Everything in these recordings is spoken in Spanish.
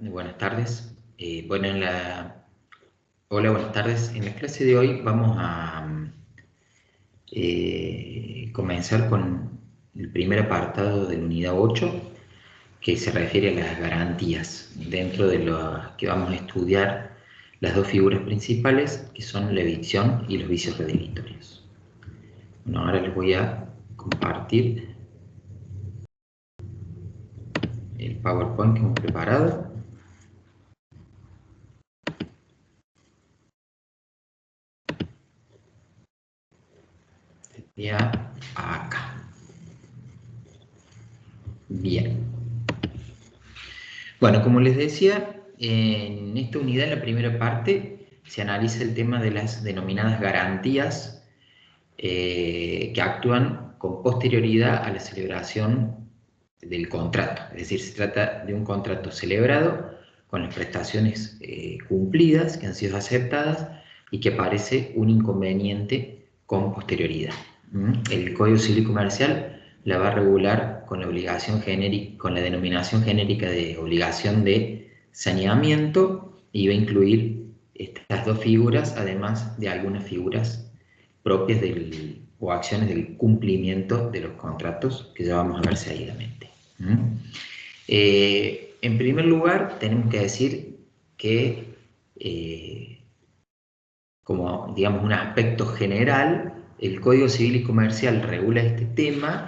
Hola, buenas tardes. Hola, buenas tardes. En la clase de hoy vamos a comenzar con el primer apartado de la unidad 8, que se refiere a las garantías. Dentro de lo que vamos a estudiar las dos figuras principales, que son la evicción y los vicios redimitorios. Bueno, ahora les voy a compartir el PowerPoint que hemos preparado. Ya acá. Bien. Bueno, como les decía, en esta unidad, en la primera parte, se analiza el tema de las denominadas garantías que actúan con posterioridad a la celebración del contrato. Es decir, se trata de un contrato celebrado con las prestaciones cumplidas, que han sido aceptadas, y que aparece un inconveniente con posterioridad. El Código Civil y Comercial la va a regular con la obligación genérica, con la denominación genérica de obligación de saneamiento, y va a incluir estas dos figuras, además de algunas figuras propias o acciones del cumplimiento de los contratos, que ya vamos a ver seguidamente. En primer lugar, tenemos que decir que, como digamos un aspecto general, el Código Civil y Comercial regula este tema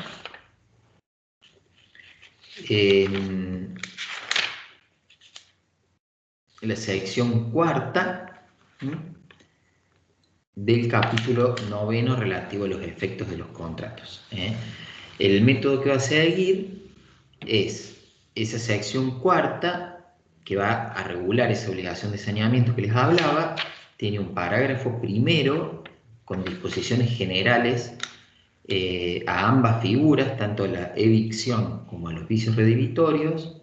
en la sección cuarta del capítulo 9 relativo a los efectos de los contratos. El método que va a seguir es esa sección cuarta, que va a regular esa obligación de saneamiento que les hablaba. Tiene un parágrafo primero con disposiciones generales a ambas figuras, tanto a la evicción como a los vicios redimitorios,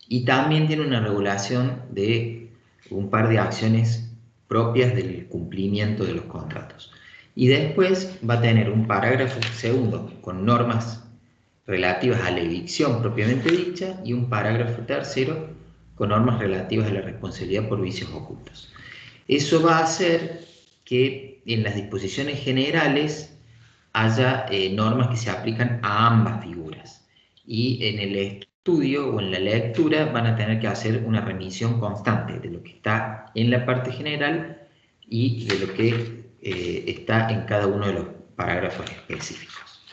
y también tiene una regulación de un par de acciones propias del cumplimiento de los contratos. Y después va a tener un parágrafo segundo con normas relativas a la evicción propiamente dicha, y un parágrafo tercero con normas relativas a la responsabilidad por vicios ocultos. Eso va a hacer que en las disposiciones generales haya normas que se aplican a ambas figuras, y en el estudio o en la lectura van a tener que hacer una remisión constante de lo que está en la parte general y de lo que está en cada uno de los parágrafos específicos.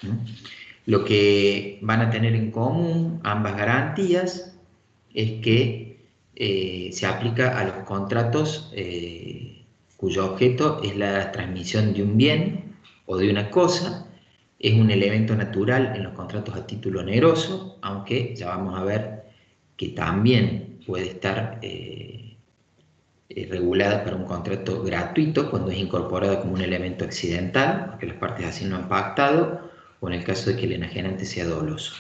Lo que van a tener en común ambas garantías es que se aplica a los contratos cuyo objeto es la transmisión de un bien o de una cosa. Es un elemento natural en los contratos a título oneroso, aunque ya vamos a ver que también puede estar regulada para un contrato gratuito cuando es incorporado como un elemento accidental, porque las partes así no han pactado, o en el caso de que el enajenante sea doloso.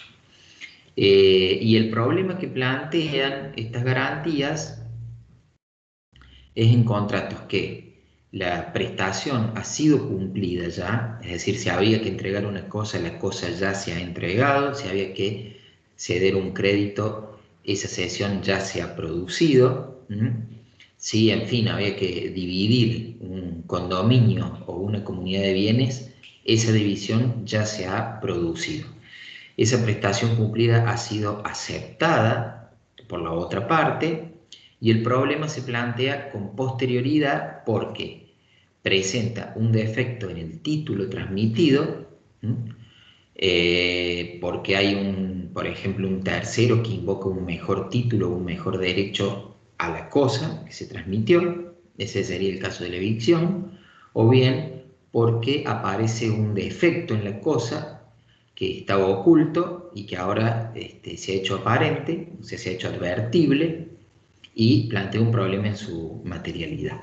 Y el problema que plantean estas garantías es en contratos que la prestación ha sido cumplida ya, es decir, si había que entregar una cosa, la cosa ya se ha entregado; si había que ceder un crédito, esa cesión ya se ha producido; si, en fin, había que dividir un condominio o una comunidad de bienes, esa división ya se ha producido. Esa prestación cumplida ha sido aceptada por la otra parte, y el problema se plantea con posterioridad porque presenta un defecto en el título transmitido, porque hay por ejemplo, un tercero que invoca un mejor título o un mejor derecho a la cosa que se transmitió. Ese sería el caso de la evicción. O bien porque aparece un defecto en la cosa que estaba oculto y que ahora se ha hecho aparente, o sea, se ha hecho advertible, y plantea un problema en su materialidad.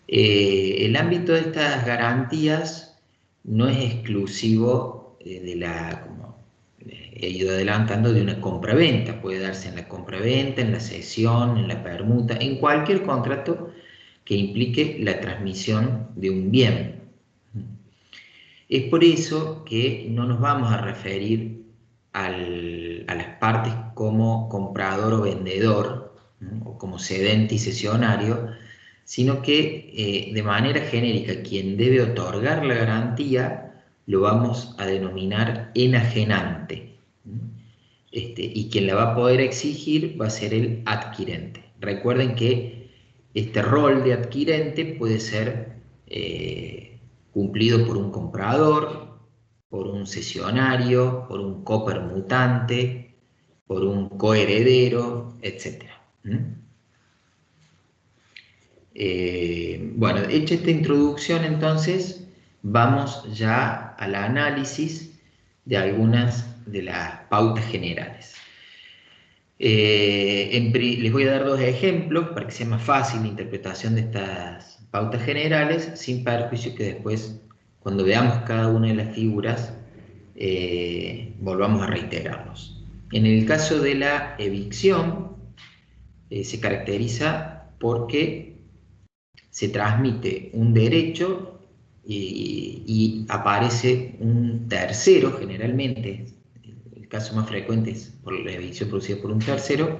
El ámbito de estas garantías no es exclusivo como he ido adelantando, de una compraventa. Puede darse en la compraventa, en la cesión, en la permuta, en cualquier contrato que implique la transmisión de un bien. Es por eso que no nos vamos a referir a las partes como comprador o vendedor, ¿no? O como cedente y cesionario, sino que de manera genérica quien debe otorgar la garantía lo vamos a denominar enajenante, ¿no? Y quien la va a poder exigir va a ser el adquirente. Recuerden que este rol de adquirente puede ser cumplido por un comprador, por un cesionario, por un copermutante, por un coheredero, etc. Bueno, hecha esta introducción, entonces, vamos ya al análisis de algunas de las pautas generales. Les voy a dar dos ejemplos para que sea más fácil la interpretación de estas pautas generales, sin perjuicio que después, cuando veamos cada una de las figuras, volvamos a reiterarlos. En el caso de la evicción, se caracteriza porque se transmite un derecho y aparece un tercero, generalmente, el caso más frecuente es por la evicción producida por un tercero,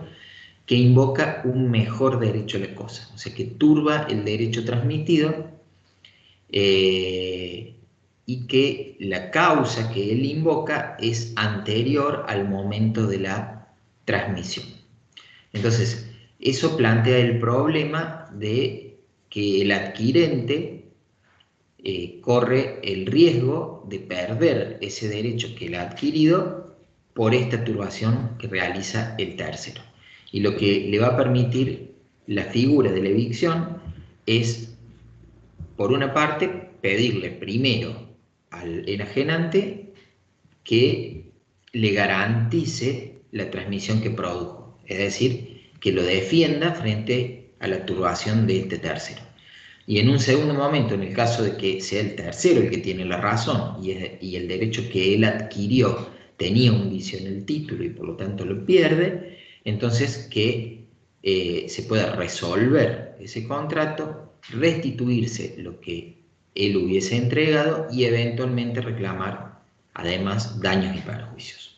que invoca un mejor derecho a la cosa, o sea que turba el derecho transmitido y que la causa que él invoca es anterior al momento de la transmisión. Entonces, eso plantea el problema de que el adquirente corre el riesgo de perder ese derecho que él ha adquirido por esta turbación que realiza el tercero. Y lo que le va a permitir la figura de la evicción es, por una parte, pedirle primero al enajenante que le garantice la transmisión que produjo, es decir, que lo defienda frente a la turbación de este tercero. Y en un segundo momento, en el caso de que sea el tercero el que tiene la razón y el derecho que él adquirió tenía un vicio en el título y por lo tanto lo pierde, entonces que se pueda resolver ese contrato, restituirse lo que él hubiese entregado y eventualmente reclamar además daños y perjuicios.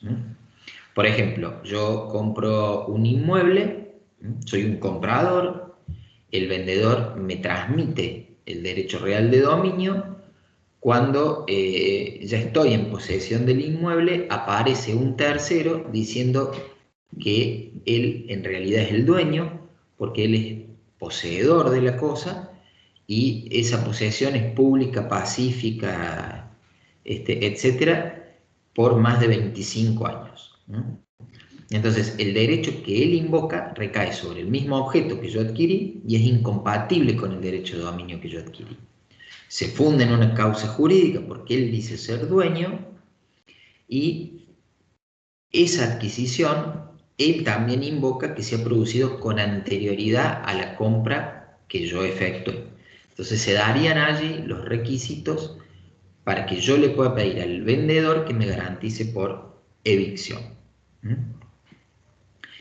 Por ejemplo, yo compro un inmueble, soy un comprador, el vendedor me transmite el derecho real de dominio. Cuando ya estoy en posesión del inmueble, aparece un tercero diciendo que él en realidad es el dueño, porque él es poseedor de la cosa, y esa posesión es pública, pacífica, etcétera, por más de 25 años, ¿no? Entonces, el derecho que él invoca recae sobre el mismo objeto que yo adquirí y es incompatible con el derecho de dominio que yo adquirí. Se funda en una causa jurídica porque él dice ser dueño y esa adquisición él también invoca que se ha producido con anterioridad a la compra que yo efectué. Entonces se darían allí los requisitos para que yo le pueda pedir al vendedor que me garantice por evicción.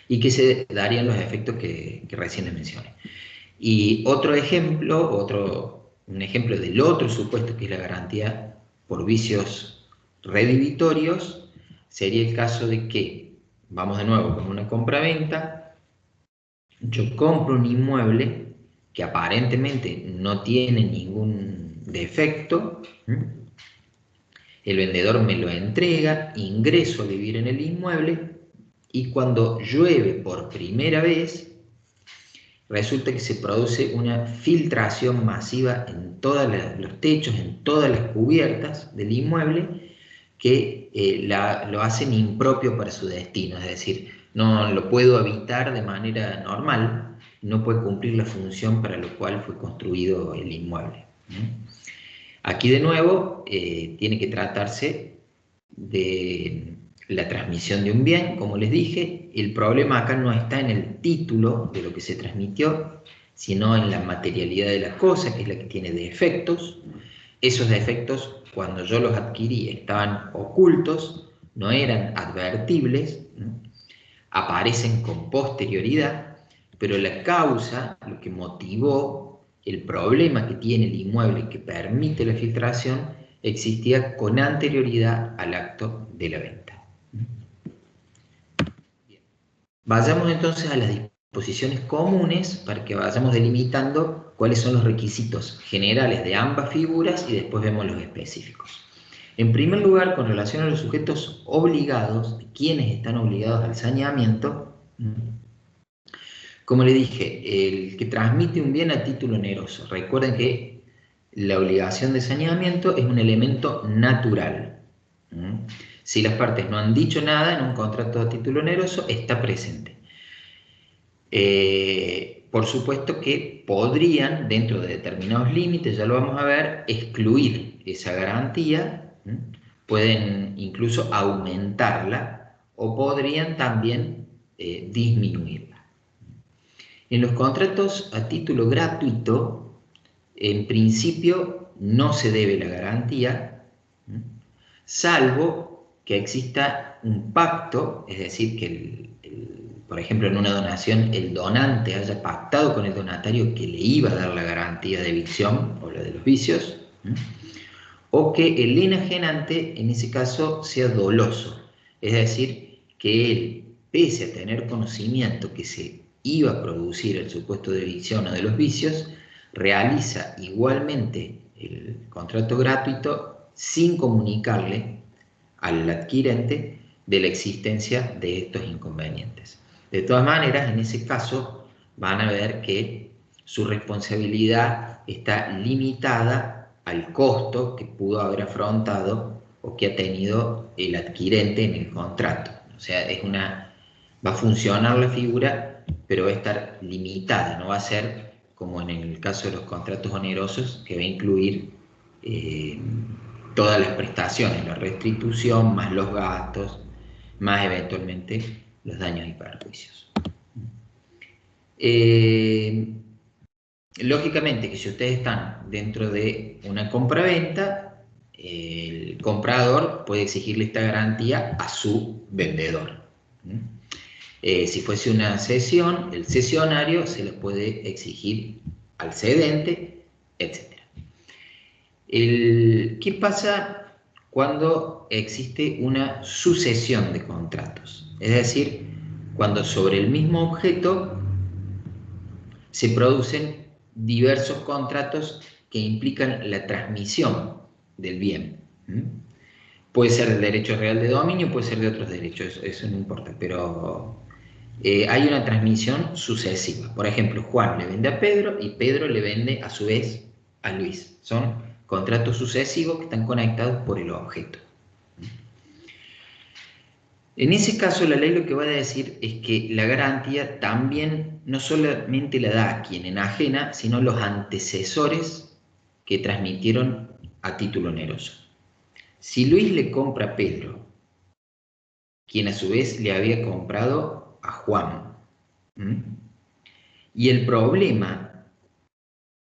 Y que se darían los efectos que recién les mencioné. Y otro ejemplo, un ejemplo del otro supuesto que es la garantía por vicios redditorios, sería el caso de que, vamos de nuevo con una compra-venta, yo compro un inmueble que aparentemente no tiene ningún defecto, el vendedor me lo entrega, ingreso a vivir en el inmueble y cuando llueve por primera vez, resulta que se produce una filtración masiva en todos los techos, en todas las cubiertas del inmueble, que lo hacen impropio para su destino, es decir, no lo puedo habitar de manera normal, no puede cumplir la función para la cual fue construido el inmueble. Aquí de nuevo tiene que tratarse de la transmisión de un bien, como les dije. El problema acá no está en el título de lo que se transmitió, sino en la materialidad de la cosa, que es la que tiene defectos. Esos defectos, cuando yo los adquirí, estaban ocultos, no eran advertibles, ¿no? Aparecen con posterioridad, pero la causa, lo que motivó el problema que tiene el inmueble que permite la filtración, existía con anterioridad al acto de la venta. Vayamos entonces a las disposiciones comunes para que vayamos delimitando cuáles son los requisitos generales de ambas figuras y después vemos los específicos. En primer lugar, con relación a los sujetos obligados, quienes están obligados al saneamiento, como le dije, el que transmite un bien a título oneroso. Recuerden que la obligación de saneamiento es un elemento natural. Si las partes no han dicho nada en un contrato a título oneroso, está presente. Por supuesto que podrían, dentro de determinados límites, ya lo vamos a ver, excluir esa garantía, pueden incluso aumentarla o podrían también disminuirla. En los contratos a título gratuito, en principio no se debe la garantía, salvo que exista un pacto, es decir, que por ejemplo, en una donación, el donante haya pactado con el donatario que le iba a dar la garantía de evicción o la de los vicios, o que el enajenante, en ese caso, sea doloso, es decir, que él, pese a tener conocimiento que se iba a producir el supuesto de evicción o de los vicios, realiza igualmente el contrato gratuito sin comunicarle al adquirente de la existencia de estos inconvenientes. De todas maneras, en ese caso, van a ver que su responsabilidad está limitada al costo que pudo haber afrontado o que ha tenido el adquirente en el contrato. O sea, va a funcionar la figura, pero va a estar limitada, no va a ser como en el caso de los contratos onerosos, que va a incluir todas las prestaciones, la restitución, más los gastos, más eventualmente los daños y perjuicios. Lógicamente que si ustedes están dentro de una compraventa, el comprador puede exigirle esta garantía a su vendedor. Si fuese una cesión, el cesionario se la puede exigir al cedente, etc. ¿Qué pasa cuando existe una sucesión de contratos? Es decir, cuando sobre el mismo objeto se producen diversos contratos que implican la transmisión del bien. Puede ser del derecho real de dominio, puede ser de otros derechos, eso no importa, pero hay una transmisión sucesiva. Por ejemplo, Juan le vende a Pedro y Pedro le vende a su vez a Luis. Son contratos sucesivos que están conectados por el objeto. En ese caso, la ley lo que va a decir es que la garantía también no solamente la da a quien enajena, sino los antecesores que transmitieron a título oneroso. Si Luis le compra a Pedro, quien a su vez le había comprado a Juan, y el problema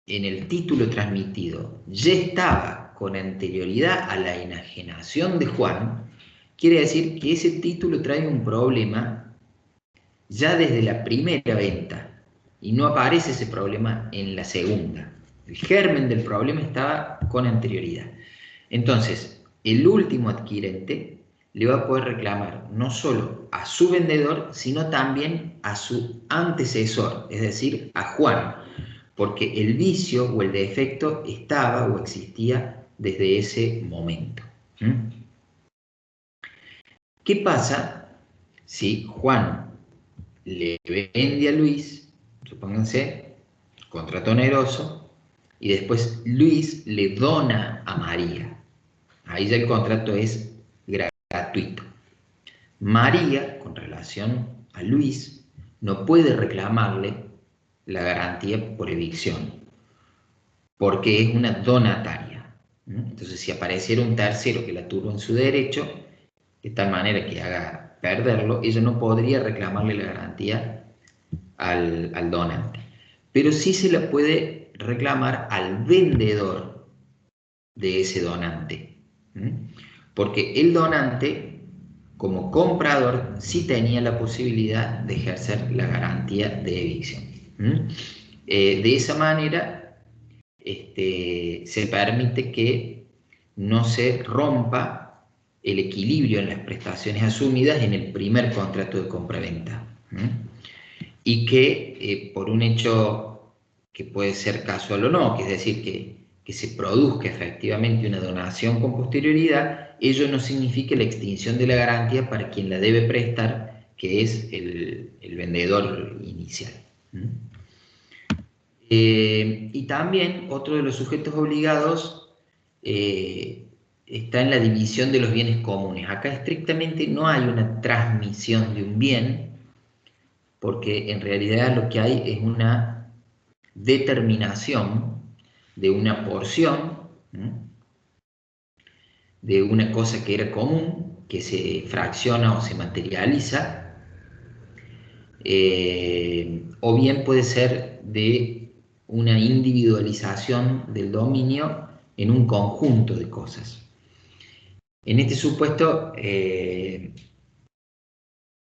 en el título transmitido ya estaba con anterioridad a la enajenación de Juan, quiere decir que ese título trae un problema ya desde la primera venta y no aparece ese problema en la segunda. El germen del problema estaba con anterioridad. Entonces, el último adquirente le va a poder reclamar no solo a su vendedor, sino también a su antecesor, es decir, a Juan, porque el vicio o el defecto estaba o existía desde ese momento. ¿Qué pasa si Juan le vende a Luis, supónganse, contrato oneroso, y después Luis le dona a María? Ahí ya el contrato es gratuito. María, con relación a Luis, no puede reclamarle la garantía por evicción, porque es una donataria. Entonces, si apareciera un tercero que la tuvo en su derecho, de tal manera que haga perderlo, ella no podría reclamarle la garantía al donante. Pero sí se la puede reclamar al vendedor de ese donante. Porque el donante, como comprador, sí tenía la posibilidad de ejercer la garantía de evicción. De esa manera, se permite que no se rompa el equilibrio en las prestaciones asumidas en el primer contrato de compraventa. Y que por un hecho que puede ser casual o no, que es decir, que se produzca efectivamente una donación con posterioridad, ello no significa la extinción de la garantía para quien la debe prestar, que es el vendedor inicial. Y también otro de los sujetos obligados está en la división de los bienes comunes. Acá estrictamente no hay una transmisión de un bien, porque en realidad lo que hay es una determinación de una porción, de una cosa que era común, que se fracciona o se materializa, o bien puede ser de una individualización del dominio en un conjunto de cosas. En este supuesto, el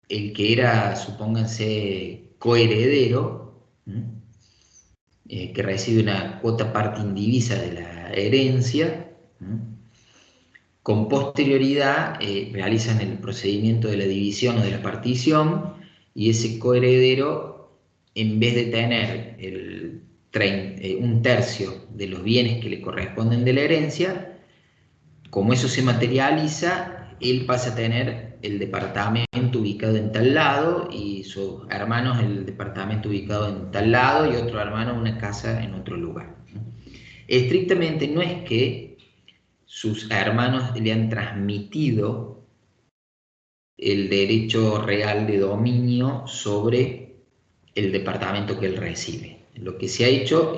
que era, supónganse, coheredero, que recibe una cuota parte indivisa de la herencia, con posterioridad realizan el procedimiento de la división o de la partición, y ese coheredero, en vez de tener un tercio de los bienes que le corresponden de la herencia, como eso se materializa, él pasa a tener el departamento ubicado en tal lado y sus hermanos el departamento ubicado en tal lado y otro hermano una casa en otro lugar. Estrictamente no es que sus hermanos le han transmitido el derecho real de dominio sobre el departamento que él recibe. Lo que se ha hecho,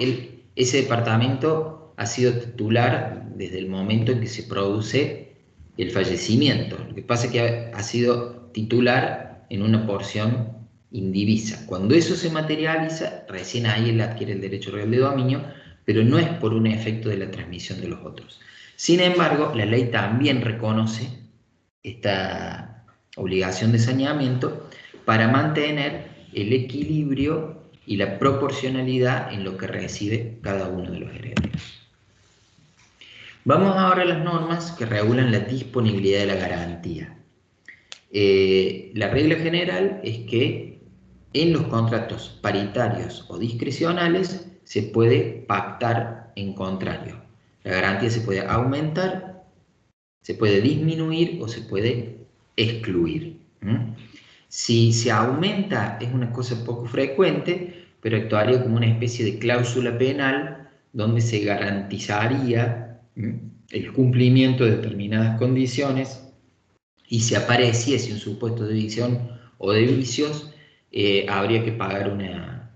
ese departamento ha sido titular desde el momento en que se produce el fallecimiento. Lo que pasa es que ha sido titular en una porción indivisa. Cuando eso se materializa, recién ahí él adquiere el derecho real de dominio, pero no es por un efecto de la transmisión de los otros. Sin embargo, la ley también reconoce esta obligación de saneamiento para mantener el equilibrio y la proporcionalidad en lo que recibe cada uno de los herederos. Vamos ahora a las normas que regulan la disponibilidad de la garantía. La regla general es que en los contratos paritarios o discrecionales se puede pactar en contrario. La garantía se puede aumentar, se puede disminuir o se puede excluir. Si se aumenta es una cosa poco frecuente, pero actuaría como una especie de cláusula penal donde se garantizaría el cumplimiento de determinadas condiciones, y si apareciese un supuesto de evicción o de vicios, habría que pagar una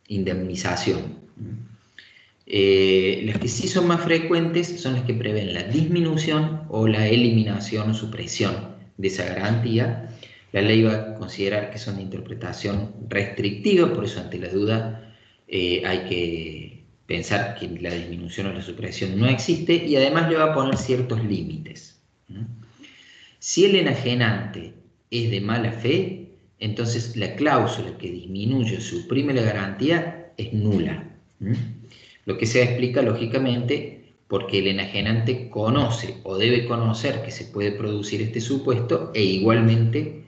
indemnización. Las que sí son más frecuentes son las que prevén la disminución o la eliminación o supresión de esa garantía. La ley va a considerar que son de interpretación restrictiva, por eso ante la duda hay que pensar que la disminución o la supresión no existe, y además le va a poner ciertos límites. Si el enajenante es de mala fe, entonces la cláusula que disminuye o suprime la garantía es nula. Lo que se explica lógicamente porque el enajenante conoce o debe conocer que se puede producir este supuesto, e igualmente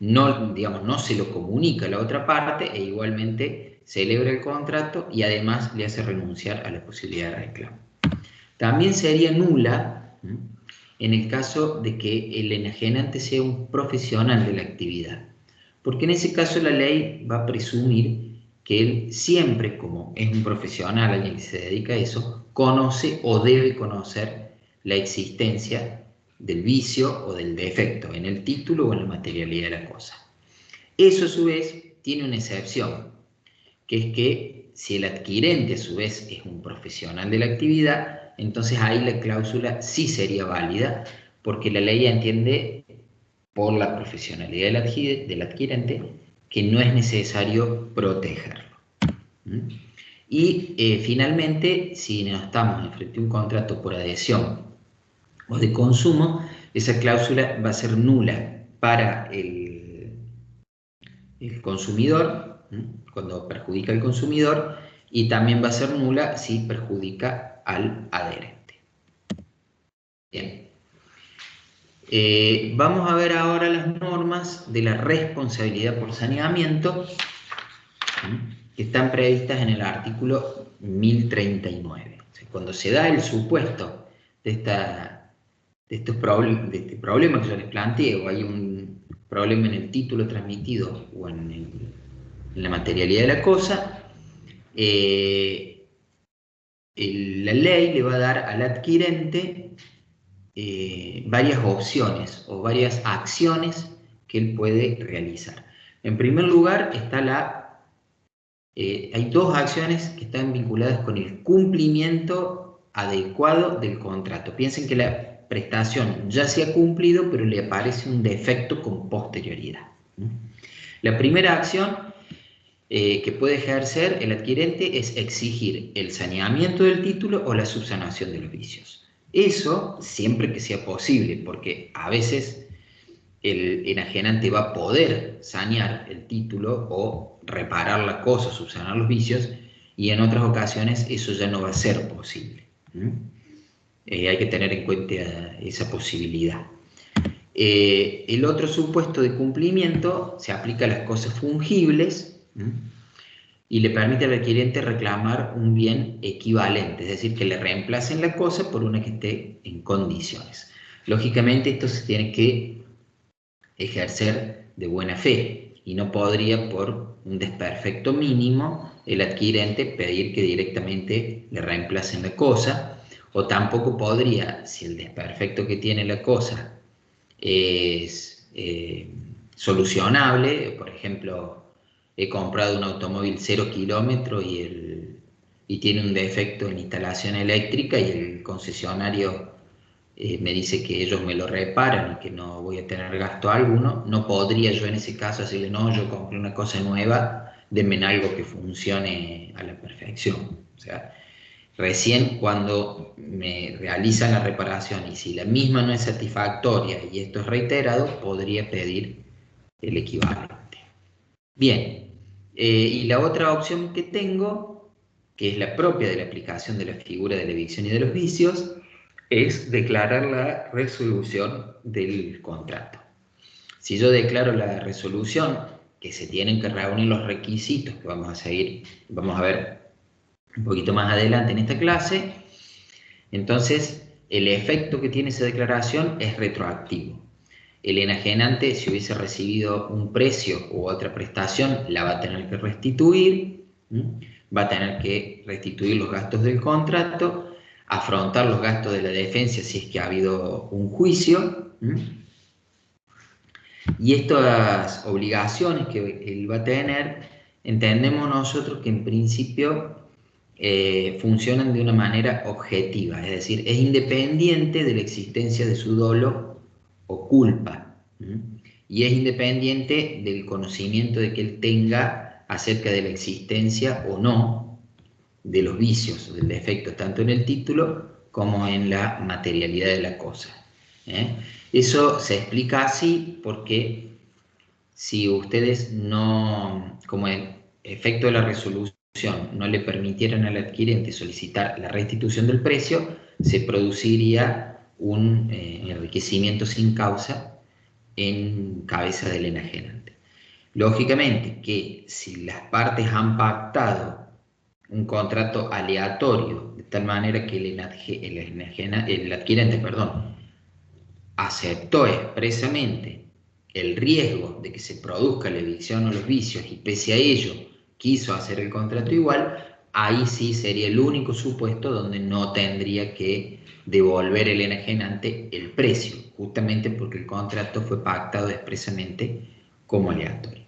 no, digamos, no se lo comunica a la otra parte, e igualmente celebra el contrato y además le hace renunciar a la posibilidad de reclamo. También sería nula en el caso de que el enajenante sea un profesional de la actividad, porque en ese caso la ley va a presumir que él siempre, como es un profesional, alguien que se dedica a eso, conoce o debe conocer la existencia del vicio o del defecto en el título o en la materialidad de la cosa. Eso a su vez tiene una excepción, que es que si el adquirente a su vez es un profesional de la actividad, entonces ahí la cláusula sí sería válida, porque la ley entiende por la profesionalidad del adquirente que no es necesario protegerlo. Y finalmente, si nos estamos frente a un contrato por adhesión o de consumo, esa cláusula va a ser nula para el consumidor, cuando perjudica al consumidor, y también va a ser nula si perjudica al adherente. Bien. Vamos a ver ahora las normas de la responsabilidad por saneamiento, que están previstas en el artículo 1039. O sea, cuando se da el supuesto de, de este problema que yo les planteé, o hay un problema en el título transmitido o en la materialidad de la cosa, la ley le va a dar al adquirente varias opciones o varias acciones que él puede realizar. En primer lugar está hay dos acciones que están vinculadas con el cumplimiento adecuado del contrato. Piensen que la prestación ya se ha cumplido, pero le aparece un defecto con posterioridad. La primera acción que puede ejercer el adquirente es exigir el saneamiento del título o la subsanación de los vicios. Eso siempre que sea posible, porque a veces el enajenante va a poder sanear el título o reparar la cosa, subsanar los vicios, y en otras ocasiones eso ya no va a ser posible. Hay que tener en cuenta esa posibilidad. El otro supuesto de cumplimiento se aplica a las cosas fungibles y le permite al adquirente reclamar un bien equivalente, es decir, que le reemplacen la cosa por una que esté en condiciones. Lógicamente esto se tiene que ejercer de buena fe y no podría por un desperfecto mínimo el adquirente pedir que directamente le reemplacen la cosa, o tampoco podría, si el desperfecto que tiene la cosa es solucionable, por ejemplo, he comprado un automóvil 0 kilómetros y tiene un defecto en instalación eléctrica y el concesionario me dice que ellos me lo reparan y que no voy a tener gasto alguno, no podría yo en ese caso decirle, no, yo compré una cosa nueva, denme algo que funcione a la perfección. O sea, recién cuando me realizan la reparación y si la misma no es satisfactoria y esto es reiterado, podría pedir el equivalente. Bien, y la otra opción que tengo, que es la propia de la aplicación de la figura de la evicción y de los vicios, es declarar la resolución del contrato. Si yo declaro la resolución, que se tienen que reunir los requisitos que vamos a ver un poquito más adelante en esta clase, entonces el efecto que tiene esa declaración es retroactivo. El enajenante, si hubiese recibido un precio u otra prestación, la va a tener que restituir, va a tener que restituir los gastos del contrato, afrontar los gastos de la defensa si es que ha habido un juicio, y estas obligaciones que él va a tener, entendemos nosotros que en principio funcionan de una manera objetiva, es decir, es independiente de la existencia de su dolo o culpa, y es independiente del conocimiento de que él tenga acerca de la existencia o no de los vicios o del defecto, tanto en el título como en la materialidad de la cosa. Eso se explica así porque si ustedes no, como el efecto de la resolución, no le permitieran al adquirente solicitar la restitución del precio, se produciría un enriquecimiento sin causa en cabeza del enajenante. Lógicamente que si las partes han pactado un contrato aleatorio, de tal manera que el adquirente, aceptó expresamente el riesgo de que se produzca la evicción o los vicios y pese a ello quiso hacer el contrato igual, ahí sí sería el único supuesto donde no tendría que devolver el enajenante el precio, justamente porque el contrato fue pactado expresamente como aleatorio.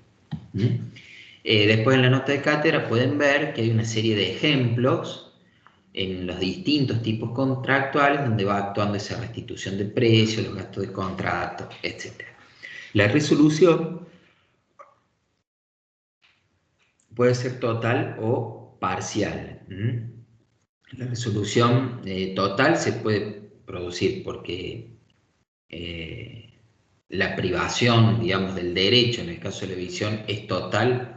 Después en la nota de cátedra pueden ver que hay una serie de ejemplos en los distintos tipos contractuales donde va actuando esa restitución de precio, los gastos de contrato, etc. La resolución puede ser total o parcial. La resolución total se puede producir porque la privación, digamos, del derecho, en el caso de la evicción, es total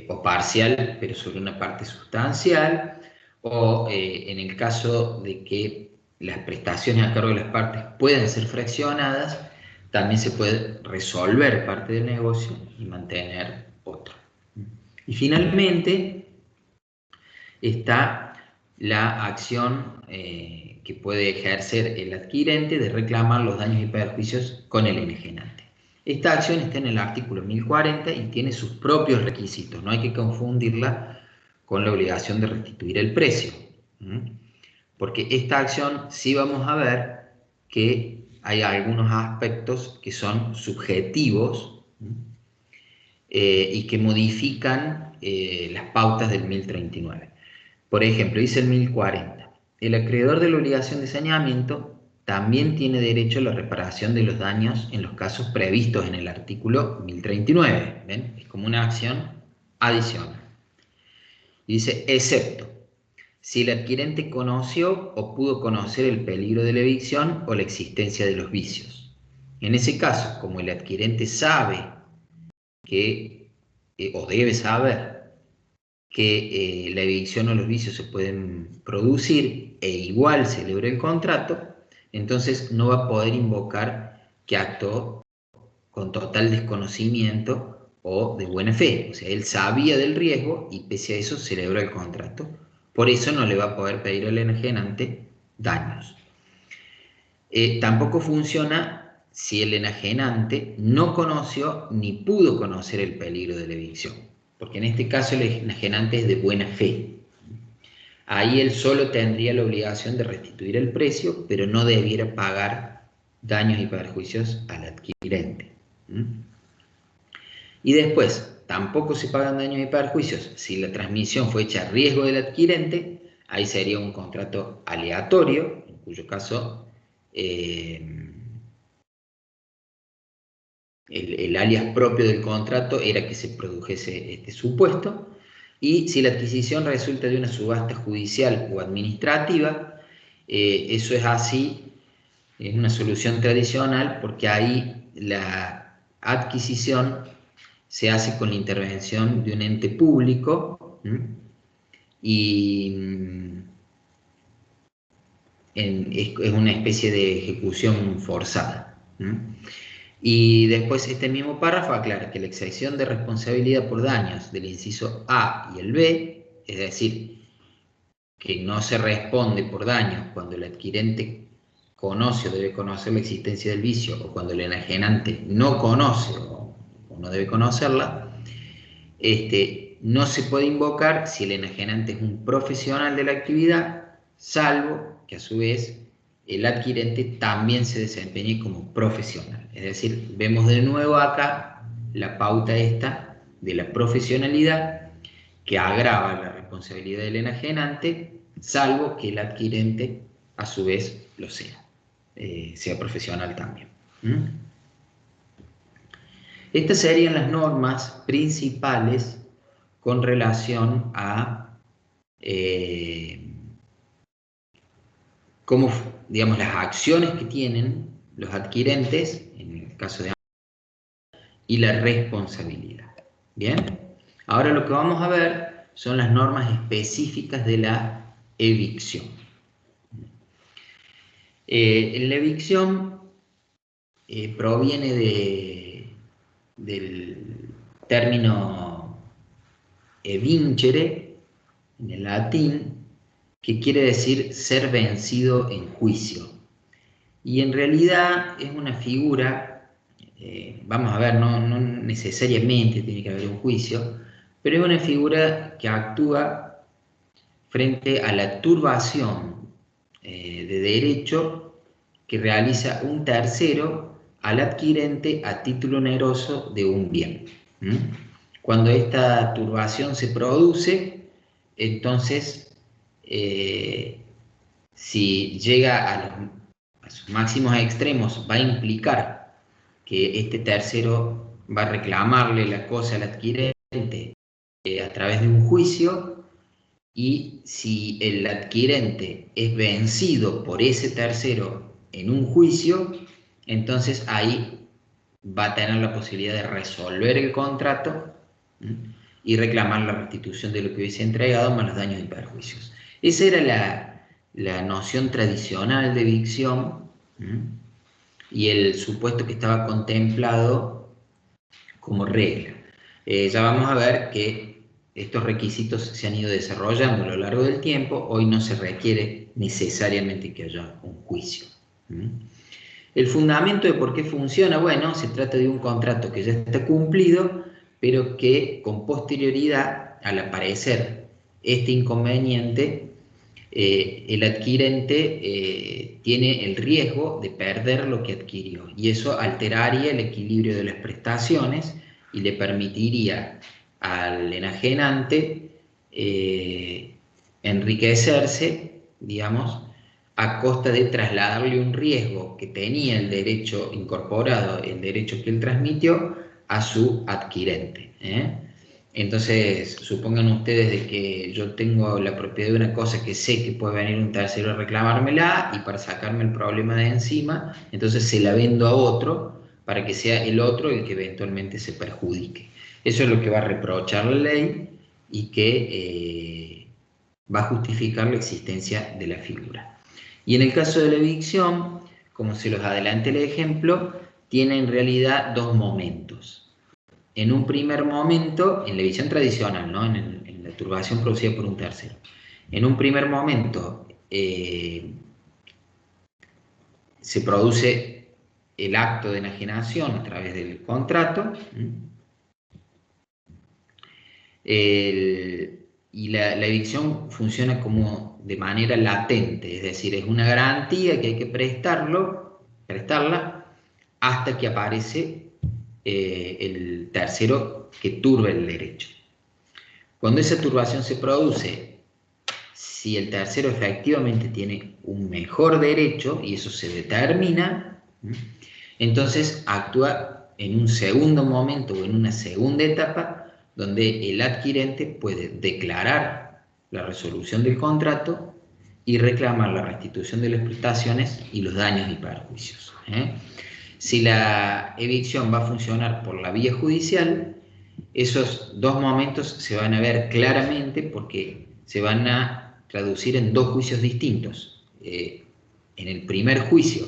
o parcial, pero sobre una parte sustancial, o en el caso de que las prestaciones a cargo de las partes pueden ser fraccionadas, también se puede resolver parte del negocio y mantener otro. Y finalmente está la acción que puede ejercer el adquirente de reclamar los daños y perjuicios con el enajenante. Esta acción está en el artículo 1040 y tiene sus propios requisitos, no hay que confundirla con la obligación de restituir el precio. Porque esta acción sí vamos a ver que hay algunos aspectos que son subjetivos y que modifican las pautas del 1039. Por ejemplo, dice el 1040, el acreedor de la obligación de saneamiento también tiene derecho a la reparación de los daños en los casos previstos en el artículo 1039. ¿Ven? Es como una acción adicional. Y dice, excepto si el adquirente conoció o pudo conocer el peligro de la evicción o la existencia de los vicios. En ese caso, como el adquirente sabe que, o debe saber, que la evicción o los vicios se pueden producir e igual celebra el contrato, entonces no va a poder invocar que actuó con total desconocimiento o de buena fe. O sea, él sabía del riesgo y pese a eso celebró el contrato. Por eso no le va a poder pedir al enajenante daños. Tampoco funciona si el enajenante no conoció ni pudo conocer el peligro de la evicción, porque en este caso el enajenante es de buena fe. Ahí él solo tendría la obligación de restituir el precio, pero no debiera pagar daños y perjuicios al adquirente. Y después, tampoco se pagan daños y perjuicios si la transmisión fue hecha a riesgo del adquirente. Ahí sería un contrato aleatorio, en cuyo caso el alias propio del contrato era que se produjese este supuesto. Y si la adquisición resulta de una subasta judicial o administrativa, eso es así, es una solución tradicional, porque ahí la adquisición se hace con la intervención de un ente público y es una especie de ejecución forzada. Y después este mismo párrafo aclara que la exención de responsabilidad por daños del inciso A y el B, es decir, que no se responde por daños cuando el adquirente conoce o debe conocer la existencia del vicio, o cuando el enajenante no conoce o no debe conocerla, no se puede invocar si el enajenante es un profesional de la actividad, salvo que a su vez el adquirente también se desempeñe como profesional. Es decir, vemos de nuevo acá la pauta esta de la profesionalidad que agrava la responsabilidad del enajenante, salvo que el adquirente a su vez lo sea, sea profesional también. Estas serían las normas principales con relación a cómo, digamos, las acciones que tienen los adquirentes, en el caso de y la responsabilidad. Bien, ahora lo que vamos a ver son las normas específicas de la evicción. La evicción proviene del término evincere, en el latín, que quiere decir ser vencido en juicio. Y en realidad es una figura, vamos a ver, no necesariamente tiene que haber un juicio, pero es una figura que actúa frente a la turbación de derecho que realiza un tercero al adquirente a título oneroso de un bien. Cuando esta turbación se produce, entonces, si llega a sus máximos extremos, va a implicar que este tercero va a reclamarle la cosa al adquirente a través de un juicio, y si el adquirente es vencido por ese tercero en un juicio, entonces ahí va a tener la posibilidad de resolver el contrato y reclamar la restitución de lo que hubiese entregado más los daños y perjuicios. Esa era la noción tradicional de evicción y el supuesto que estaba contemplado como regla. Ya vamos a ver que estos requisitos se han ido desarrollando a lo largo del tiempo. Hoy no se requiere necesariamente que haya un juicio. El fundamento de por qué funciona, bueno, se trata de un contrato que ya está cumplido, pero que con posterioridad, al aparecer este inconveniente, el adquirente tiene el riesgo de perder lo que adquirió, y eso alteraría el equilibrio de las prestaciones y le permitiría al enajenante enriquecerse, digamos, a costa de trasladarle un riesgo que tenía el derecho incorporado, el derecho que él transmitió, a su adquirente. Entonces, supongan ustedes de que yo tengo la propiedad de una cosa que sé que puede venir un tercero a reclamármela, y para sacarme el problema de encima, entonces se la vendo a otro para que sea el otro el que eventualmente se perjudique. Eso es lo que va a reprochar la ley y que va a justificar la existencia de la figura. Y en el caso de la evicción, como se los adelanté el ejemplo, tiene en realidad dos momentos. En un primer momento, en la evicción tradicional, ¿no? en la turbación producida por un tercero, en un primer momento se produce el acto de enajenación a través del contrato, y la evicción funciona como de manera latente, es decir, es una garantía que hay que prestarla hasta que aparece el tercero que turba el derecho. Cuando esa turbación se produce, si el tercero efectivamente tiene un mejor derecho, y eso se determina, entonces actúa en un segundo momento o en una segunda etapa, donde el adquirente puede declarar la resolución del contrato y reclamar la restitución de las prestaciones y los daños y perjuicios. Si la evicción va a funcionar por la vía judicial, esos dos momentos se van a ver claramente porque se van a traducir en dos juicios distintos. En el primer juicio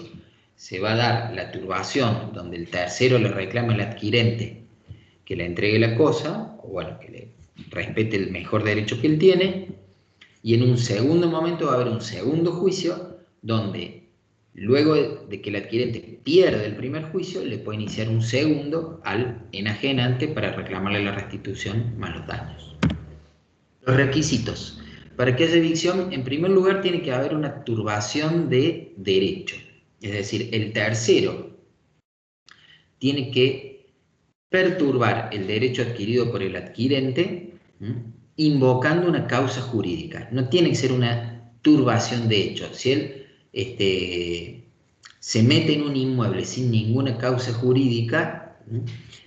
se va a dar la turbación, donde el tercero le reclama al adquirente que le entregue la cosa, o bueno, que le respete el mejor derecho que él tiene, y en un segundo momento va a haber un segundo juicio, donde luego de que el adquirente pierde el primer juicio, le puede iniciar un segundo al enajenante para reclamarle la restitución más los daños. Los requisitos. Para que haya evicción, en primer lugar, tiene que haber una turbación de derecho. Es decir, el tercero tiene que perturbar el derecho adquirido por el adquirente, invocando una causa jurídica. No tiene que ser una turbación de hecho. Si él se mete en un inmueble sin ninguna causa jurídica,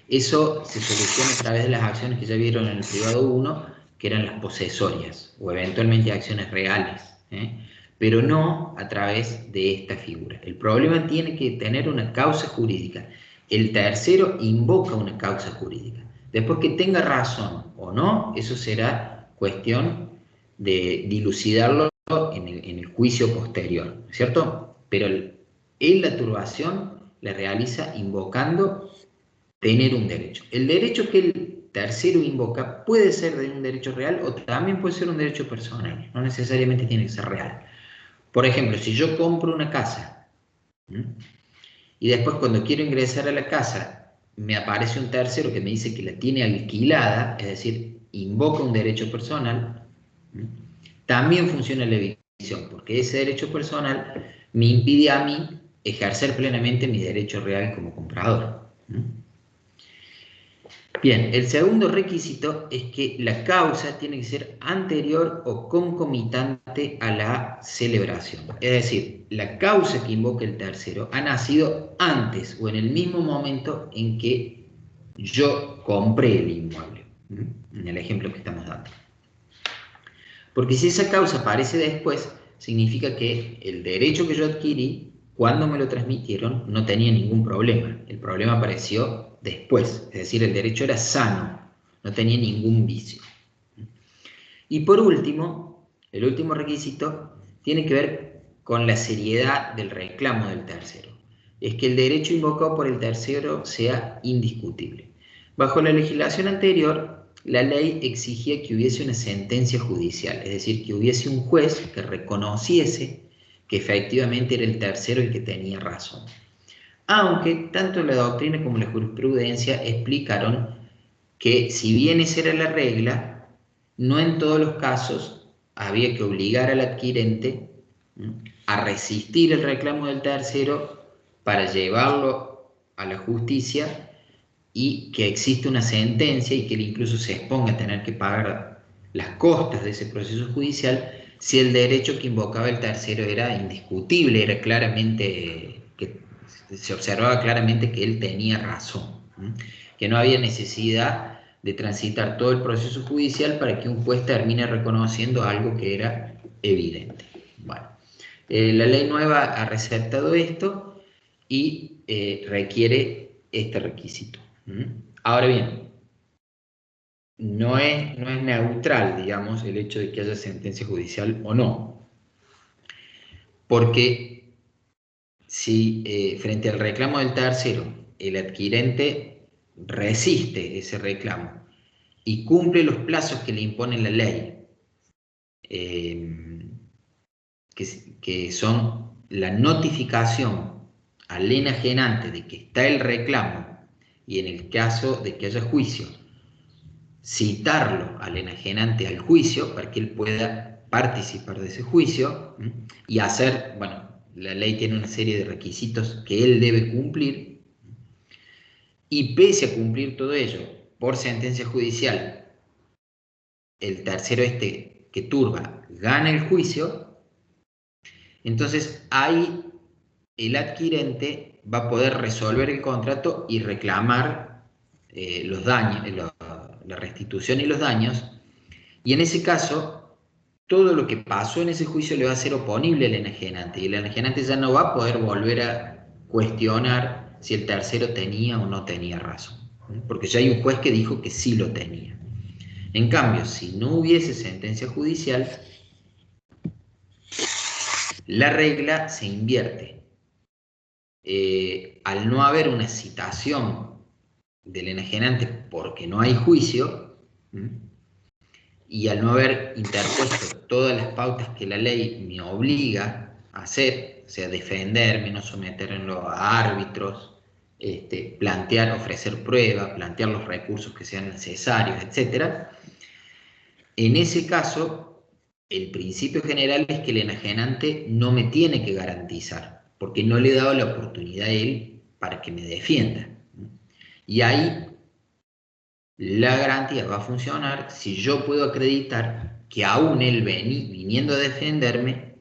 eso se soluciona a través de las acciones que ya vieron en el privado 1, que eran las posesorias, o eventualmente acciones reales, pero no a través de esta figura. El problema tiene que tener una causa jurídica. El tercero invoca una causa jurídica. Después que tenga razón o no, eso será cuestión de dilucidarlo en el juicio posterior, ¿cierto? Pero la turbación la realiza invocando tener un derecho. El derecho que el tercero invoca puede ser de un derecho real o también puede ser un derecho personal, no necesariamente tiene que ser real. Por ejemplo, si yo compro una casa y después cuando quiero ingresar a la casa me aparece un tercero que me dice que la tiene alquilada, es decir, invoca un derecho personal, también funciona la evicción, porque ese derecho personal me impide a mí ejercer plenamente mi derecho real como comprador. Bien, el segundo requisito es que la causa tiene que ser anterior o concomitante a la celebración. Es decir, la causa que invoca el tercero ha nacido antes o en el mismo momento en que yo compré el inmueble, en el ejemplo que estamos dando. Porque si esa causa aparece después, significa que el derecho que yo adquirí, cuando me lo transmitieron, no tenía ningún problema. El problema apareció después, es decir, el derecho era sano, no tenía ningún vicio. Y por último, el último requisito tiene que ver con la seriedad del reclamo del tercero. Es que el derecho invocado por el tercero sea indiscutible. Bajo la legislación anterior, la ley exigía que hubiese una sentencia judicial, es decir, que hubiese un juez que reconociese que efectivamente era el tercero el que tenía razón. Aunque tanto la doctrina como la jurisprudencia explicaron que si bien esa era la regla, no en todos los casos había que obligar al adquirente a resistir el reclamo del tercero para llevarlo a la justicia y que existe una sentencia y que él incluso se exponga a tener que pagar las costas de ese proceso judicial si el derecho que invocaba el tercero era indiscutible, era claramente, que se observaba claramente que él tenía razón, que no había necesidad de transitar todo el proceso judicial para que un juez termine reconociendo algo que era evidente. Bueno, la ley nueva ha resaltado esto y requiere este requisito. Ahora bien, no es neutral, digamos, el hecho de que haya sentencia judicial o no, porque si frente al reclamo del tercero el adquirente resiste ese reclamo y cumple los plazos que le impone la ley, que son la notificación al enajenante de que está el reclamo y en el caso de que haya juicio, citarlo al enajenante al juicio para que él pueda participar de ese juicio y hacer, bueno, la ley tiene una serie de requisitos que él debe cumplir y pese a cumplir todo ello por sentencia judicial, el tercero que turba gana el juicio, entonces ahí el adquirente va a poder resolver el contrato y reclamar los daños, la restitución y los daños, y en ese caso todo lo que pasó en ese juicio le va a ser oponible al enajenante, y el enajenante ya no va a poder volver a cuestionar si el tercero tenía o no tenía razón, porque ya hay un juez que dijo que sí lo tenía. En cambio, si no hubiese sentencia judicial, la regla se invierte. Al no haber una citación del enajenante porque no hay juicio, y al no haber interpuesto todas las pautas que la ley me obliga a hacer, o sea, defenderme, no someterlo a árbitros, plantear, ofrecer pruebas, plantear los recursos que sean necesarios, etc. En ese caso, el principio general es que el enajenante no me tiene que garantizar, porque no le he dado la oportunidad a él para que me defienda. Y ahí la garantía va a funcionar si yo puedo acreditar que aún él viniendo a defenderme,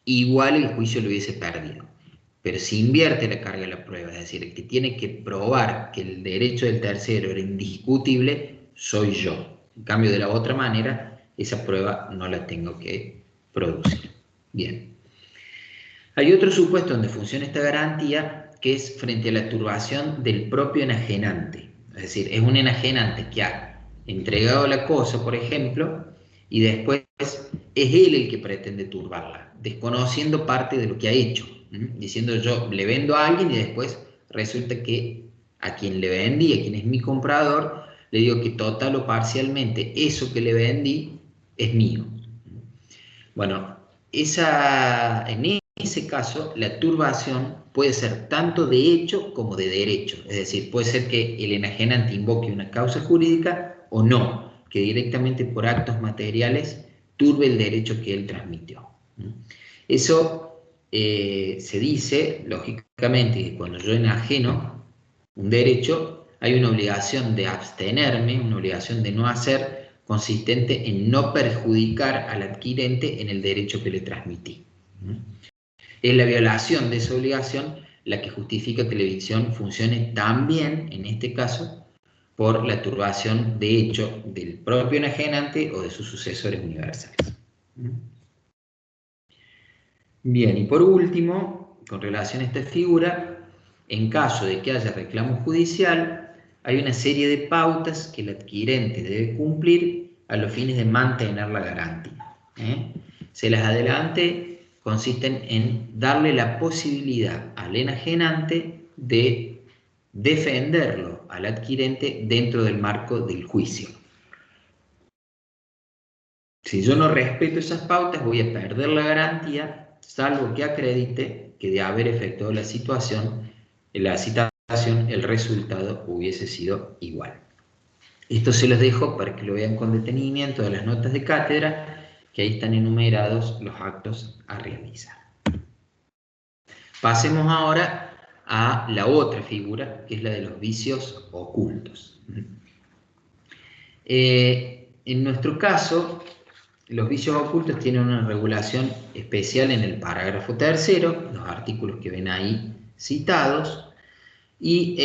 igual el juicio lo hubiese perdido. Pero si invierte la carga de la prueba, es decir, el que tiene que probar que el derecho del tercero era indiscutible, soy yo. En cambio, de la otra manera, esa prueba no la tengo que producir. Bien. Hay otro supuesto donde funciona esta garantía, que es frente a la turbación del propio enajenante. Es decir, es un enajenante que ha entregado la cosa, por ejemplo, y después es él el que pretende turbarla, desconociendo parte de lo que ha hecho, diciendo yo le vendo a alguien y después resulta que a quien le vendí, a quien es mi comprador, le digo que total o parcialmente eso que le vendí es mío. Bueno, en ese caso, la turbación puede ser tanto de hecho como de derecho. Es decir, puede ser que el enajenante invoque una causa jurídica o no, que directamente por actos materiales turbe el derecho que él transmitió. Eso se dice, lógicamente, que cuando yo enajeno un derecho, hay una obligación de abstenerme, una obligación de no hacer, consistente en no perjudicar al adquirente en el derecho que le transmití. Es la violación de esa obligación la que justifica que la evicción funcione también, en este caso, por la turbación de hecho del propio enajenante o de sus sucesores universales. Bien, y por último, con relación a esta figura, en caso de que haya reclamo judicial, hay una serie de pautas que el adquirente debe cumplir a los fines de mantener la garantía. Se las adelante consisten en darle la posibilidad al enajenante de defenderlo al adquirente dentro del marco del juicio. Si yo no respeto esas pautas, voy a perder la garantía, salvo que acredite que de haber efectuado la citación, el resultado hubiese sido igual. Esto se los dejo para que lo vean con detenimiento de las notas de cátedra, que ahí están enumerados los actos a realizar. Pasemos ahora a la otra figura, que es la de los vicios ocultos. En nuestro caso, los vicios ocultos tienen una regulación especial en el parágrafo 3, los artículos que ven ahí citados, y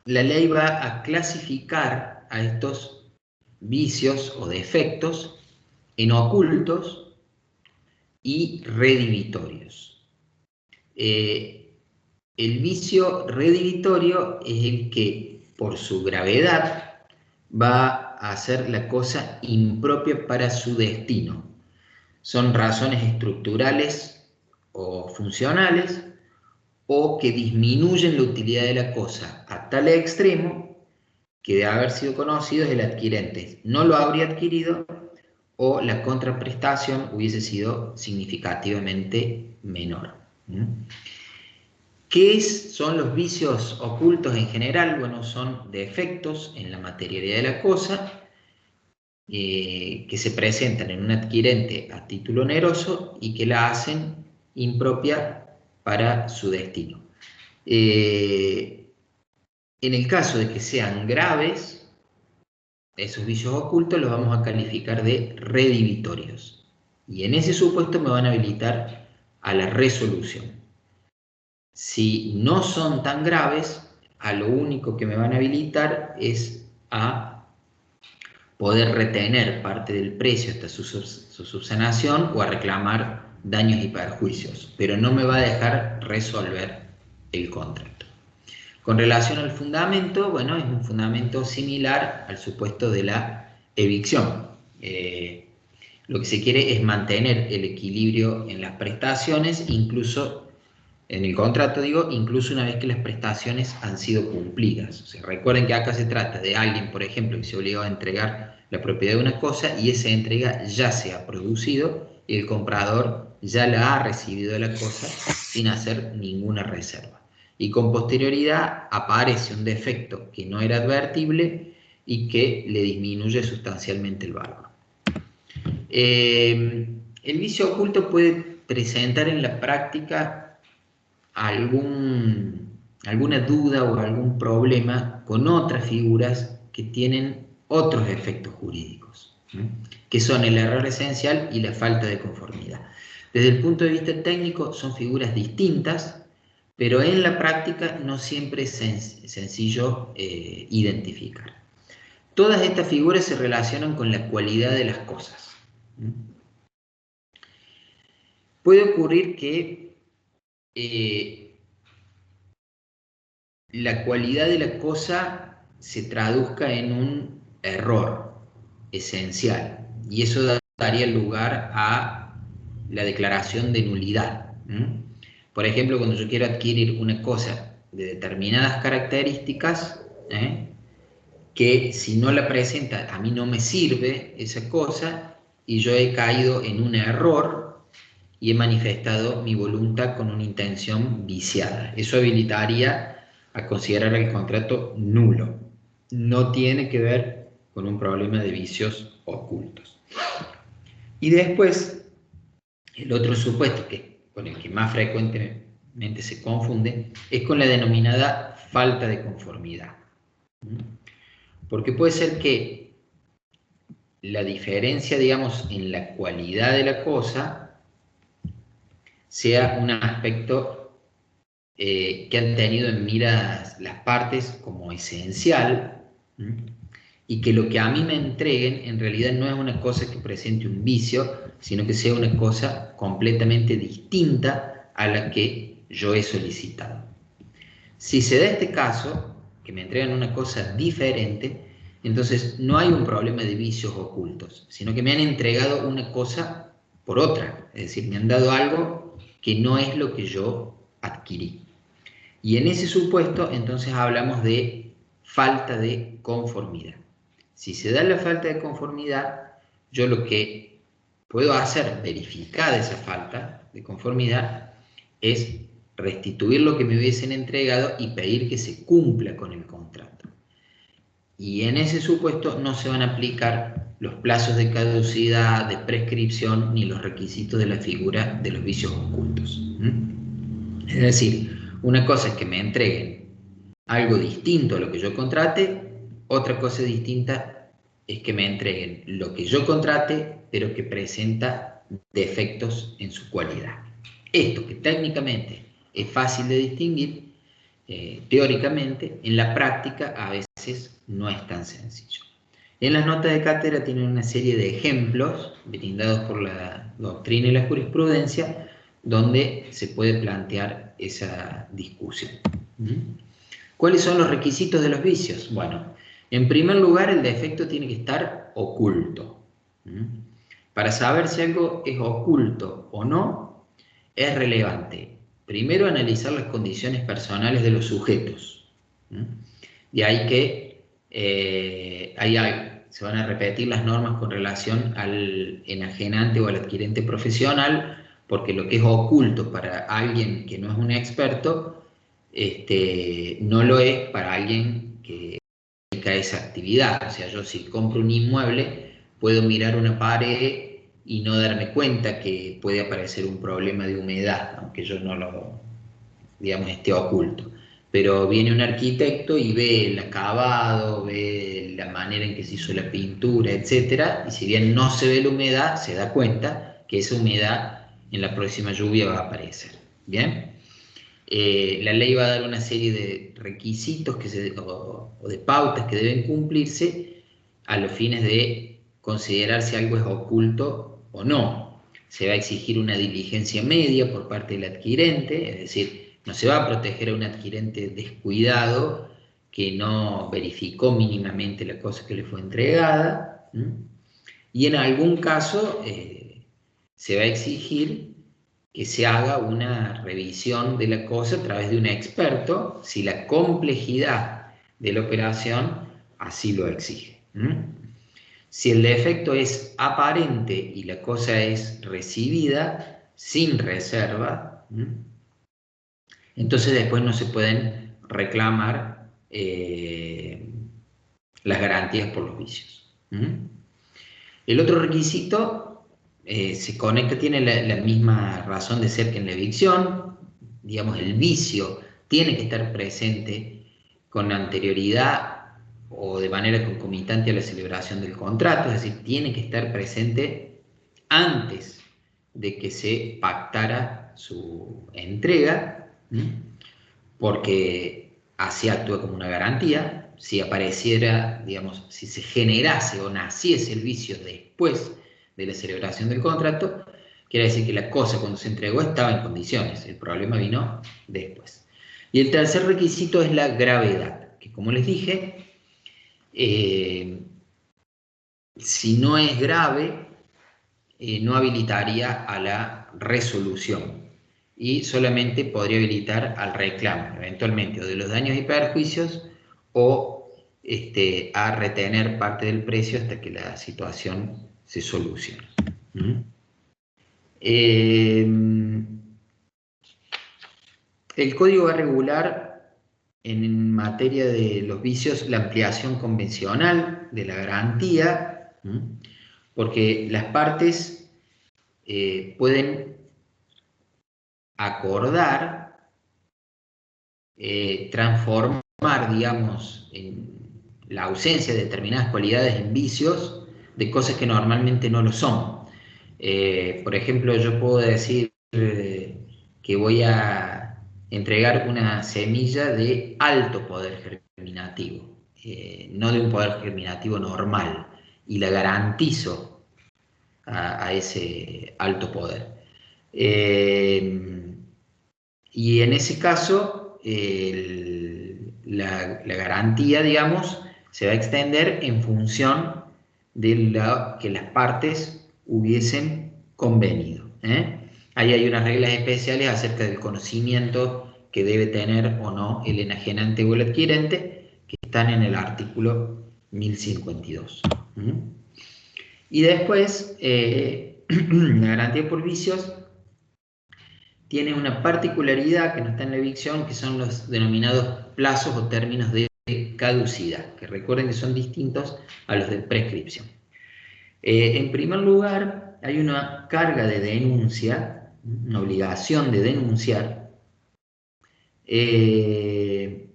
la ley va a clasificar a estos vicios o defectos en ocultos y redimitorios. El vicio redimitorio es el que, por su gravedad, va a hacer la cosa impropia para su destino. Son razones estructurales o funcionales, o que disminuyen la utilidad de la cosa a tal extremo que de haber sido conocido el adquirente no lo habría adquirido, o la contraprestación hubiese sido significativamente menor. ¿Qué son los vicios ocultos en general? Bueno, son defectos en la materialidad de la cosa que se presentan en un adquirente a título oneroso y que la hacen impropia para su destino. En el caso de que sean graves, esos vicios ocultos los vamos a calificar de redimitorios. Y en ese supuesto me van a habilitar a la resolución. Si no son tan graves, a lo único que me van a habilitar es a poder retener parte del precio hasta su subsanación o a reclamar daños y perjuicios, pero no me va a dejar resolver el contrato. Con relación al fundamento, bueno, es un fundamento similar al supuesto de la evicción. Lo que se quiere es mantener el equilibrio en las prestaciones, incluso en el contrato, digo, incluso una vez que las prestaciones han sido cumplidas. O sea, recuerden que acá se trata de alguien, por ejemplo, que se obligó a entregar la propiedad de una cosa y esa entrega ya se ha producido y el comprador ya la ha recibido de la cosa sin hacer ninguna reserva. Y con posterioridad aparece un defecto que no era advertible y que le disminuye sustancialmente el valor. El vicio oculto puede presentar en la práctica alguna duda o algún problema con otras figuras que tienen otros efectos jurídicos, que son el error esencial y la falta de conformidad. Desde el punto de vista técnico son figuras distintas, pero en la práctica no siempre es sencillo identificar. Todas estas figuras se relacionan con la cualidad de las cosas. Puede ocurrir que la cualidad de la cosa se traduzca en un error esencial y eso daría lugar a la declaración de nulidad. Por ejemplo, cuando yo quiero adquirir una cosa de determinadas características, que si no la presenta a mí no me sirve esa cosa y yo he caído en un error y he manifestado mi voluntad con una intención viciada. Eso habilitaría a considerar el contrato nulo. No tiene que ver con un problema de vicios ocultos. Y después, el otro supuesto con el que más frecuentemente se confunde es con la denominada falta de conformidad. Porque puede ser que la diferencia, digamos, en la cualidad de la cosa sea un aspecto que han tenido en mira las partes como esencial, y que lo que a mí me entreguen en realidad no es una cosa que presente un vicio, sino que sea una cosa completamente distinta a la que yo he solicitado. Si se da este caso, que me entregan una cosa diferente, entonces no hay un problema de vicios ocultos, sino que me han entregado una cosa por otra. Es decir, me han dado algo que no es lo que yo adquirí. Y en ese supuesto, entonces hablamos de falta de conformidad. Si se da la falta de conformidad, yo lo que puedo hacer, verificada esa falta de conformidad, es restituir lo que me hubiesen entregado y pedir que se cumpla con el contrato. Y en ese supuesto no se van a aplicar los plazos de caducidad, de prescripción, ni los requisitos de la figura de los vicios ocultos. Es decir, una cosa es que me entreguen algo distinto a lo que yo contrate, otra cosa distinta es que me entreguen lo que yo contrate, pero que presenta defectos en su cualidad. Esto que técnicamente es fácil de distinguir, teóricamente, en la práctica a veces no es tan sencillo. En las notas de cátedra tienen una serie de ejemplos brindados por la doctrina y la jurisprudencia donde se puede plantear esa discusión. ¿Cuáles son los requisitos de los vicios? Bueno, en primer lugar, el defecto tiene que estar oculto. Para saber si algo es oculto o no, es relevante primero analizar las condiciones personales de los sujetos. De ahí que se van a repetir las normas con relación al enajenante o al adquirente profesional, porque lo que es oculto para alguien que no es un experto, no lo es para alguien que dedica a esa actividad. O sea, yo si compro un inmueble, puedo mirar una pared y no darme cuenta que puede aparecer un problema de humedad, aunque yo no lo, digamos, esté oculto. Pero viene un arquitecto y ve el acabado, ve la manera en que se hizo la pintura, etc. Y si bien no se ve la humedad, se da cuenta que esa humedad en la próxima lluvia va a aparecer. ¿Bien? La ley va a dar una serie de requisitos o de pautas que deben cumplirse a los fines de considerar si algo es oculto o no. Se va a exigir una diligencia media por parte del adquirente, es decir, no se va a proteger a un adquirente descuidado que no verificó mínimamente la cosa que le fue entregada. Y en algún caso se va a exigir que se haga una revisión de la cosa a través de un experto, si la complejidad de la operación así lo exige. Si el defecto es aparente y la cosa es recibida sin reserva, entonces después no se pueden reclamar las garantías por los vicios. El otro requisito se conecta, tiene la misma razón de ser que en la evicción. Digamos, el vicio tiene que estar presente con anterioridad o de manera concomitante a la celebración del contrato, es decir, tiene que estar presente antes de que se pactara su entrega, porque así actúa como una garantía. Si apareciera, digamos, si se generase o naciese el vicio después de la celebración del contrato, quiere decir que la cosa cuando se entregó estaba en condiciones, el problema vino después. Y el tercer requisito es la gravedad, que como les dije, si no es grave, no habilitaría a la resolución y solamente podría habilitar al reclamo, eventualmente, o de los daños y perjuicios o a retener parte del precio hasta que la situación se solucione. El código va a regular en materia de los vicios la ampliación convencional de la garantía, porque las partes pueden acordar, transformar, digamos, en la ausencia de determinadas cualidades en vicios de cosas que normalmente no lo son. Por ejemplo, yo puedo decir que voy a entregar una semilla de alto poder germinativo, no de un poder germinativo normal, y la garantizo a ese alto poder. Y en ese caso, la garantía, digamos, se va a extender en función de que las partes hubiesen convenido. Ahí hay unas reglas especiales acerca del conocimiento que debe tener o no el enajenante o el adquirente, que están en el artículo 1052. Y después, la garantía por vicios tiene una particularidad que no está en la evicción, que son los denominados plazos o términos de caducidad, que recuerden que son distintos a los de prescripción. En primer lugar, hay una carga de denuncia, una obligación de denunciar, que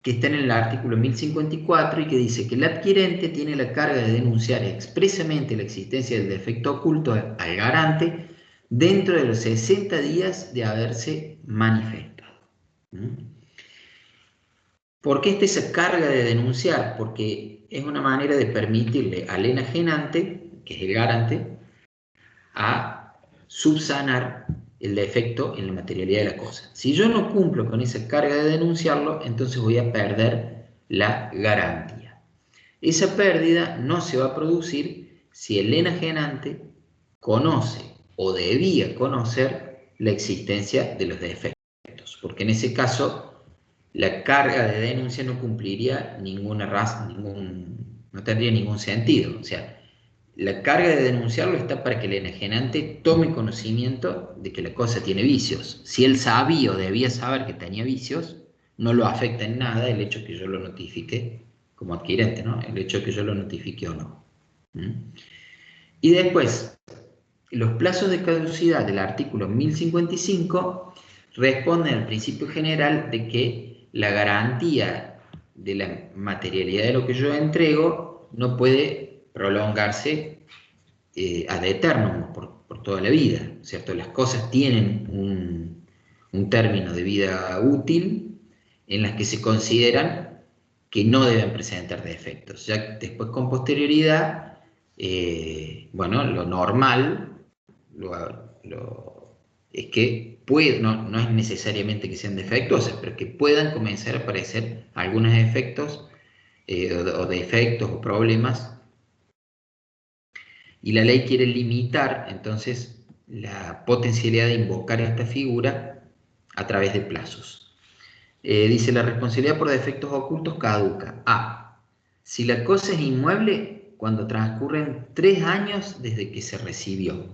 está en el artículo 1054 y que dice que el adquirente tiene la carga de denunciar expresamente la existencia del defecto oculto al garante dentro de los 60 días de haberse manifestado. ¿Por qué está esa carga de denunciar? Porque es una manera de permitirle al enajenante, que es el garante, a subsanar el defecto en la materialidad de la cosa. Si yo no cumplo con esa carga de denunciarlo, entonces voy a perder la garantía. Esa pérdida no se va a producir si el enajenante conoce o debía conocer la existencia de los defectos, porque en ese caso la carga de denuncia no cumpliría ninguna razón, no tendría ningún sentido. O sea, la carga de denunciarlo está para que el enajenante tome conocimiento de que la cosa tiene vicios. Si él sabía o debía saber que tenía vicios, no lo afecta en nada el hecho que yo lo notifique como adquirente, ¿no? El hecho de que yo lo notifique o no. Y después, los plazos de caducidad del artículo 1055 responden al principio general de que la garantía de la materialidad de lo que yo entrego no puede prolongarse ad eternum, por toda la vida, ¿cierto? Las cosas tienen un término de vida útil en las que se consideran que no deben presentar defectos. Ya después, con posterioridad, bueno, lo normal es que no es necesariamente que sean defectuosas, pero que puedan comenzar a aparecer algunos efectos o defectos o problemas, y la ley quiere limitar entonces la potencialidad de invocar esta figura a través de plazos. Dice, la responsabilidad por defectos ocultos caduca. A. Si la cosa es inmueble cuando transcurren 3 años desde que se recibió.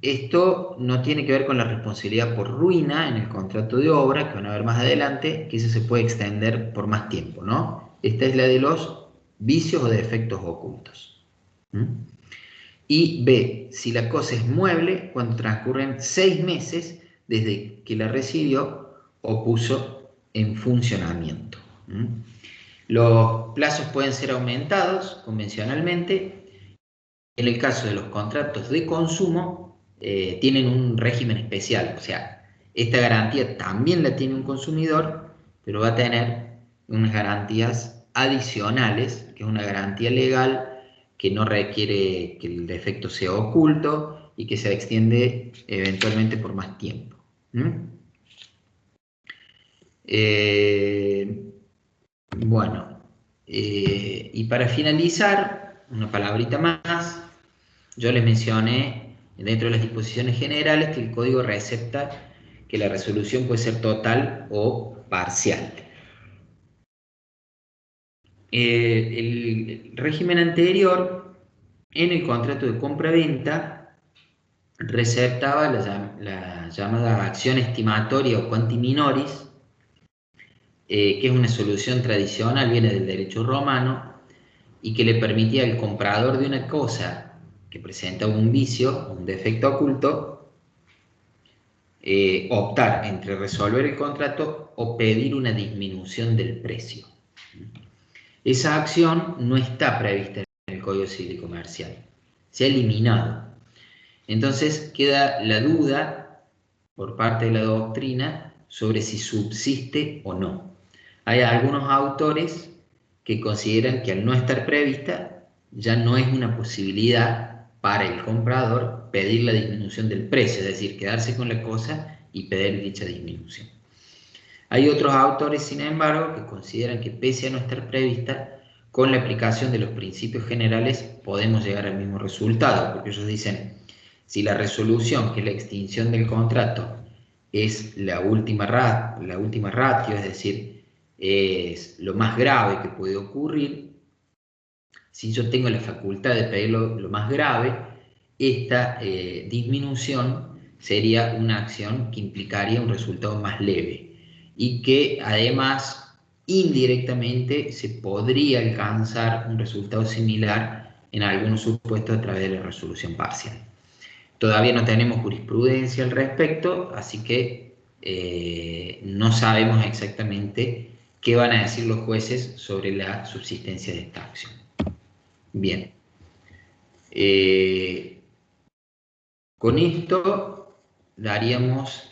Esto no tiene que ver con la responsabilidad por ruina en el contrato de obra, que van a ver más adelante, que eso se puede extender por más tiempo, ¿no? Esta es la de los vicios o defectos ocultos. Y B, si la cosa es mueble, cuando transcurren 6 meses desde que la recibió o puso en funcionamiento. Los plazos pueden ser aumentados convencionalmente. En el caso de los contratos de consumo, tienen un régimen especial. O sea, esta garantía también la tiene un consumidor, pero va a tener unas garantías adicionales, que es una garantía legal que no requiere que el defecto sea oculto y que se extiende eventualmente por más tiempo. Bueno, y para finalizar, una palabrita más. Yo les mencioné dentro de las disposiciones generales que el código recepta que la resolución puede ser total o parcial. El régimen anterior, en el contrato de compra-venta, receptaba la llamada acción estimatoria o quanti minoris, que es una solución tradicional, viene del derecho romano, y que le permitía al comprador de una cosa que presenta un vicio, un defecto oculto, optar entre resolver el contrato o pedir una disminución del precio. Esa acción no está prevista en el Código Civil y Comercial, se ha eliminado. Entonces queda la duda por parte de la doctrina sobre si subsiste o no. Hay algunos autores que consideran que al no estar prevista ya no es una posibilidad para el comprador pedir la disminución del precio, es decir, quedarse con la cosa y pedir dicha disminución. Hay otros autores, sin embargo, que consideran que pese a no estar prevista, con la aplicación de los principios generales podemos llegar al mismo resultado, porque ellos dicen, si la resolución, que es la extinción del contrato, es la última ratio, es decir, es lo más grave que puede ocurrir, si yo tengo la facultad de pedir lo más grave, esta disminución sería una acción que implicaría un resultado más leve y que además indirectamente se podría alcanzar un resultado similar en algunos supuestos a través de la resolución parcial. Todavía no tenemos jurisprudencia al respecto, así que no sabemos exactamente qué van a decir los jueces sobre la subsistencia de esta acción. Bien. Con esto daríamos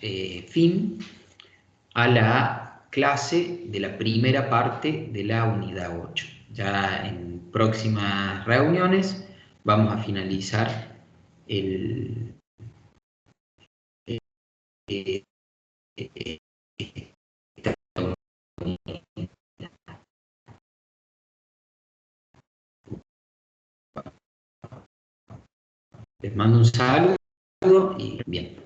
fin a la clase de la primera parte de la unidad 8. Ya en próximas reuniones vamos a finalizar el, eh, eh, esta unidad. Les mando un saludo y bien.